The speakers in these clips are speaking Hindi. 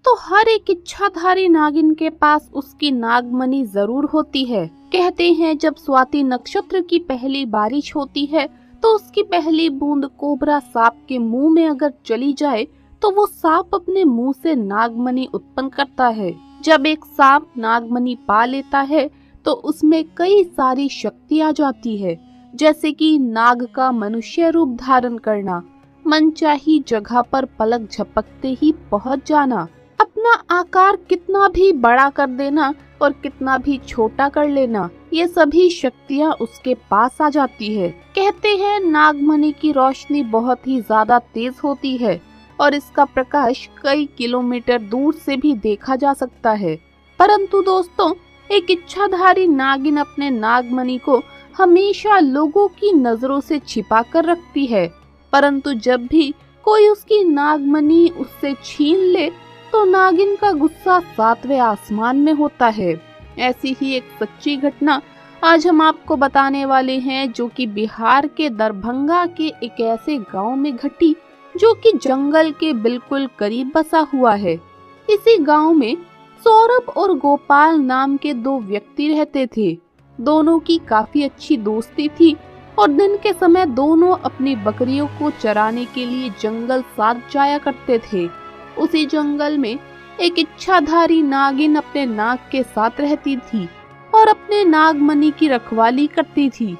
दोस्तों हर एक इच्छाधारी नागिन के पास उसकी नागमणि जरूर होती है। कहते हैं जब स्वाति नक्षत्र की पहली बारिश होती है तो उसकी पहली बूंद कोबरा सांप के मुंह में अगर चली जाए तो वो सांप अपने मुंह से नागमणि उत्पन्न करता है। जब एक सांप नागमणि पा लेता है तो उसमें कई सारी शक्ति आ जाती है, जैसे कि नाग का मनुष्य रूप धारण करना, मनचाही जगह पर पलक झपकते ही पहुंच जाना, अपना आकार कितना भी बड़ा कर देना और कितना भी छोटा कर लेना, ये सभी शक्तियां उसके पास आ जाती है। कहते हैं नागमणि की रोशनी बहुत ही ज्यादा तेज होती है और इसका प्रकाश कई किलोमीटर दूर से भी देखा जा सकता है। परंतु दोस्तों एक इच्छाधारी नागिन अपने नागमणि को हमेशा लोगों की नजरों से छिपा कर रखती है, परंतु जब भी कोई उसकी नागमणि उससे छीन ले तो नागिन का गुस्सा 7वें आसमान में होता है। ऐसी ही एक सच्ची घटना आज हम आपको बताने वाले हैं, जो कि बिहार के दरभंगा के एक ऐसे गांव में घटी जो कि जंगल के बिल्कुल करीब बसा हुआ है। इसी गांव में सौरभ और गोपाल नाम के 2 व्यक्ति रहते थे। दोनों की काफी अच्छी दोस्ती थी और दिन के समय दोनों अपनी बकरियों को चराने के लिए जंगल साथ जाया करते थे। उसी जंगल में एक इच्छाधारी नागिन अपने नाग के साथ रहती थी और अपने नागमणि की रखवाली करती थी।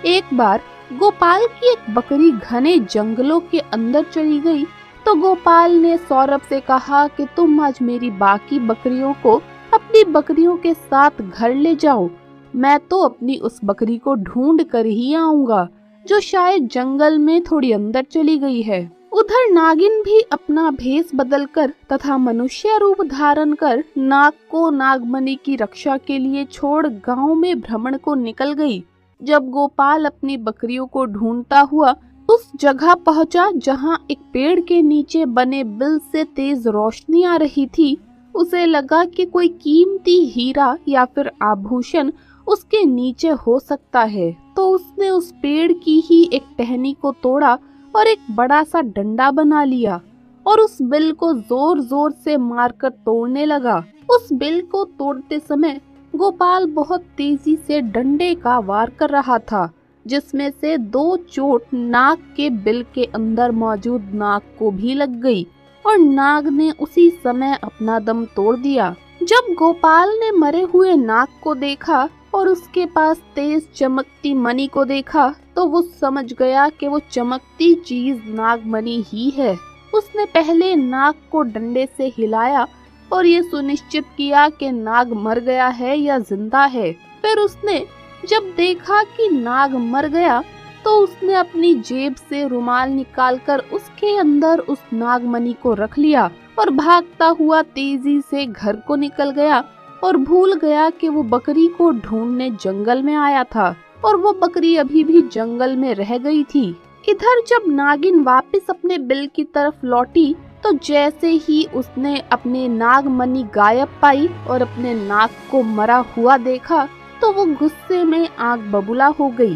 एक बार गोपाल की एक बकरी घने जंगलों के अंदर चली गई तो गोपाल ने सौरभ से कहा कि तुम आज मेरी बाकी बकरियों को अपनी बकरियों के साथ घर ले जाओ, मैं तो अपनी उस बकरी को ढूंढ कर ही आऊंगा जो शायद जंगल में थोड़ी अंदर चली गई है। उधर नागिन भी अपना भेष बदलकर तथा मनुष्य रूप धारण कर नाग को नागमणि की रक्षा के लिए छोड़ गांव में भ्रमण को निकल गई। जब गोपाल अपनी बकरियों को ढूंढता हुआ उस जगह पहुंचा जहां एक पेड़ के नीचे बने बिल से तेज रोशनी आ रही थी, उसे लगा कि कोई कीमती हीरा या फिर आभूषण उसके नीचे हो सकता है, तो उसने उस पेड़ की ही एक टहनी को तोड़ा और एक बड़ा सा डंडा बना लिया और उस बिल को जोर जोर से मारकर तोड़ने लगा। उस बिल को तोड़ते समय गोपाल बहुत तेजी से डंडे का वार कर रहा था, जिसमें से 2 चोट नाग के बिल के अंदर मौजूद नाग को भी लग गई और नाग ने उसी समय अपना दम तोड़ दिया। जब गोपाल ने मरे हुए नाग को देखा और उसके पास तेज चमकती मणि को देखा तो वो समझ गया कि वो चमकती चीज नागमणि ही है। उसने पहले नाग को डंडे से हिलाया और ये सुनिश्चित किया कि नाग मर गया है या जिंदा है। फिर उसने जब देखा कि नाग मर गया तो उसने अपनी जेब से रुमाल निकालकर उसके अंदर उस नागमणि को रख लिया और भागता हुआ तेजी से घर को निकल गया और भूल गया कि वो बकरी को ढूंढने जंगल में आया था और वो बकरी अभी भी जंगल में रह गई थी। इधर जब नागिन वापस अपने बिल की तरफ लौटी तो जैसे ही उसने अपने नागमणि गायब पाई और अपने नाग को मरा हुआ देखा तो वो गुस्से में आग बबूला हो गई।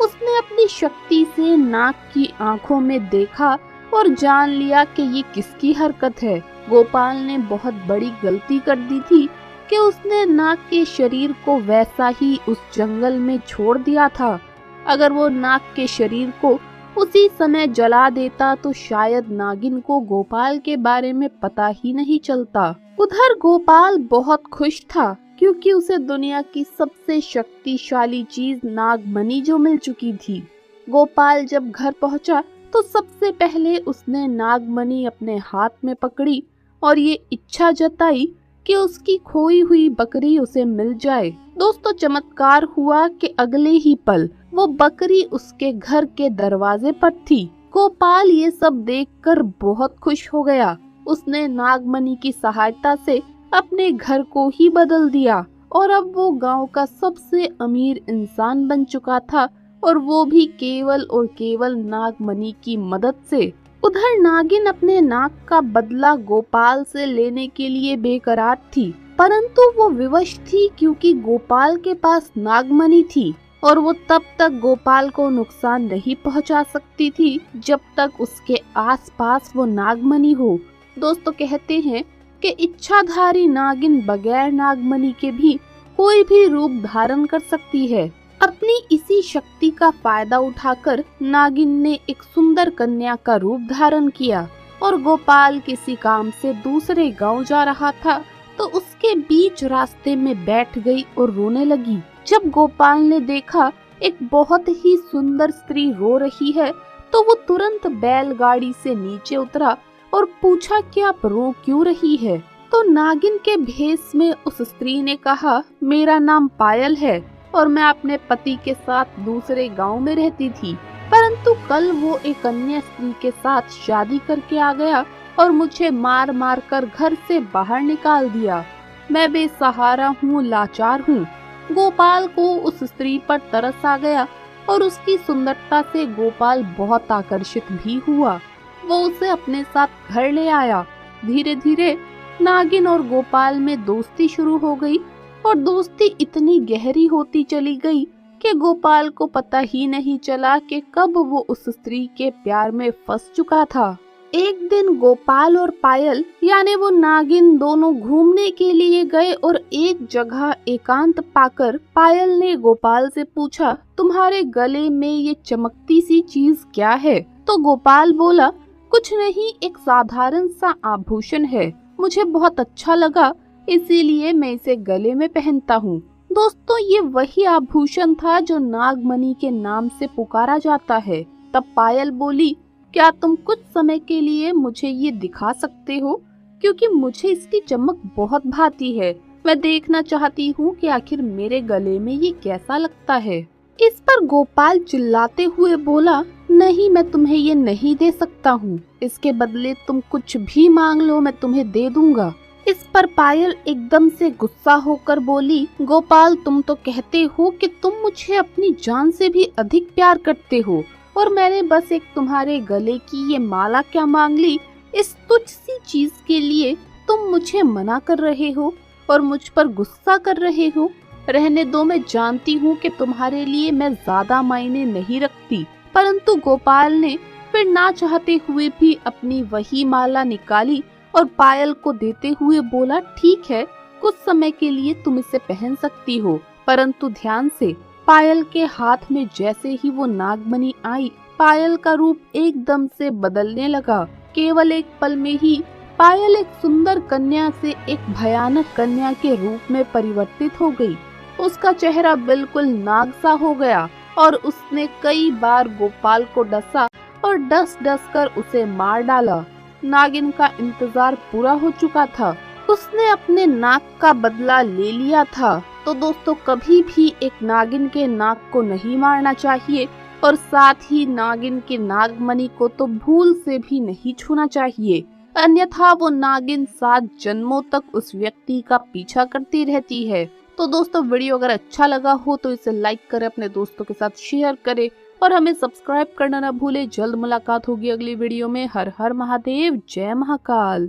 उसने अपनी शक्ति से नाग की आंखों में देखा और जान लिया कि ये किसकी हरकत है। गोपाल ने बहुत बड़ी गलती कर दी थी कि उसने नाग के शरीर को वैसा ही उस जंगल में छोड़ दिया था। अगर वो नाग के शरीर को उसी समय जला देता तो शायद नागिन को गोपाल के बारे में पता ही नहीं चलता। उधर गोपाल बहुत खुश था क्योंकि उसे दुनिया की सबसे शक्तिशाली चीज नागमणि जो मिल चुकी थी। गोपाल जब घर पहुंचा तो सबसे पहले उसने नागमणि अपने हाथ में पकड़ी और ये इच्छा जताई कि उसकी खोई हुई बकरी उसे मिल जाए। दोस्तों चमत्कार हुआ कि अगले ही पल वो बकरी उसके घर के दरवाजे पर थी। गोपाल ये सब देखकर बहुत खुश हो गया। उसने नागमणि की सहायता से अपने घर को ही बदल दिया और अब वो गांव का सबसे अमीर इंसान बन चुका था और वो भी केवल और केवल नागमणि की मदद से। उधर नागिन अपने नाग का बदला गोपाल से लेने के लिए बेकरार थी, परंतु वो विवश थी क्योंकि गोपाल के पास नागमणि थी और वो तब तक गोपाल को नुकसान नहीं पहुंचा सकती थी जब तक उसके आसपास वो नागमणि हो। दोस्तों कहते हैं कि इच्छाधारी नागिन बगैर नागमणि के भी कोई भी रूप धारण कर सकती है। अपनी इसी शक्ति का फायदा उठाकर नागिन ने एक सुंदर कन्या का रूप धारण किया और गोपाल किसी काम से दूसरे गांव जा रहा था तो उसके बीच रास्ते में बैठ गई और रोने लगी। जब गोपाल ने देखा एक बहुत ही सुंदर स्त्री रो रही है तो वो तुरंत बैलगाड़ी से नीचे उतरा और पूछा कि आप रो क्यों रही है। तो नागिन के भेष में उस स्त्री ने कहा, मेरा नाम पायल है और मैं अपने पति के साथ दूसरे गांव में रहती थी, परंतु कल वो एक अन्य स्त्री के साथ शादी करके आ गया और मुझे मार मार कर घर से बाहर निकाल दिया। मैं बेसहारा हूँ, लाचार हूँ। गोपाल को उस स्त्री पर तरस आ गया और उसकी सुंदरता से गोपाल बहुत आकर्षित भी हुआ। वो उसे अपने साथ घर ले आया। धीरे धीरे नागिन और गोपाल में दोस्ती शुरू हो गई और दोस्ती इतनी गहरी होती चली गई कि गोपाल को पता ही नहीं चला कि कब वो उस स्त्री के प्यार में फंस चुका था। एक दिन गोपाल और पायल यानी वो नागिन दोनों घूमने के लिए गए और एक जगह एकांत पाकर पायल ने गोपाल से पूछा, तुम्हारे गले में ये चमकती सी चीज क्या है? तो गोपाल बोला, कुछ नहीं, एक साधारण सा आभूषण है, मुझे बहुत अच्छा लगा इसीलिए मैं इसे गले में पहनता हूँ। दोस्तों, ये वही आभूषण था जो नागमणि के नाम से पुकारा जाता है। तब पायल बोली, क्या तुम कुछ समय के लिए मुझे ये दिखा सकते हो? क्योंकि मुझे इसकी चमक बहुत भाती है। मैं देखना चाहती हूँ कि आखिर मेरे गले में ये कैसा लगता है। इस पर गोपाल चिल्लाते हुए बोला, नहीं, मैं तुम्हें ये नहीं दे सकता हूँ। इसके बदले तुम कुछ भी मांग लो, मैं तुम्हें दे दूंगा। इस पर पायल एकदम से गुस्सा होकर बोली, गोपाल, तुम तो कहते हो कि तुम मुझे अपनी जान से भी अधिक प्यार करते हो और मैंने बस एक तुम्हारे गले की ये माला क्या मांग ली। इस तुच्छ सी चीज के लिए तुम मुझे मना कर रहे हो और मुझ पर गुस्सा कर रहे हो। रहने दो, मैं जानती हूँ कि तुम्हारे लिए मैं ज्यादा मायने नहीं रखती। परंतु गोपाल ने फिर ना चाहते हुए भी अपनी वही माला निकाली और पायल को देते हुए बोला, ठीक है, कुछ समय के लिए तुम इसे पहन सकती हो, परंतु ध्यान से। पायल के हाथ में जैसे ही वो नागमणि आई, पायल का रूप एकदम से बदलने लगा। केवल एक पल में ही पायल एक सुंदर कन्या से एक भयानक कन्या के रूप में परिवर्तित हो गई। उसका चेहरा बिल्कुल नाग सा हो गया और उसने कई बार गोपाल को डसा और डस डस कर उसे मार डाला। नागिन का इंतजार पूरा हो चुका था, उसने अपने नाक का बदला ले लिया था। तो दोस्तों, कभी भी एक नागिन के नाक को नहीं मारना चाहिए और साथ ही नागिन के नागमणि को तो भूल से भी नहीं छूना चाहिए, अन्यथा वो नागिन 7 जन्मों तक उस व्यक्ति का पीछा करती रहती है। तो दोस्तों, वीडियो अगर अच्छा लगा हो तो इसे लाइक करें, अपने दोस्तों के साथ शेयर करें और हमें सब्सक्राइब करना न भूले। जल्द मुलाकात होगी अगली वीडियो में। हर हर महादेव, जय महाकाल।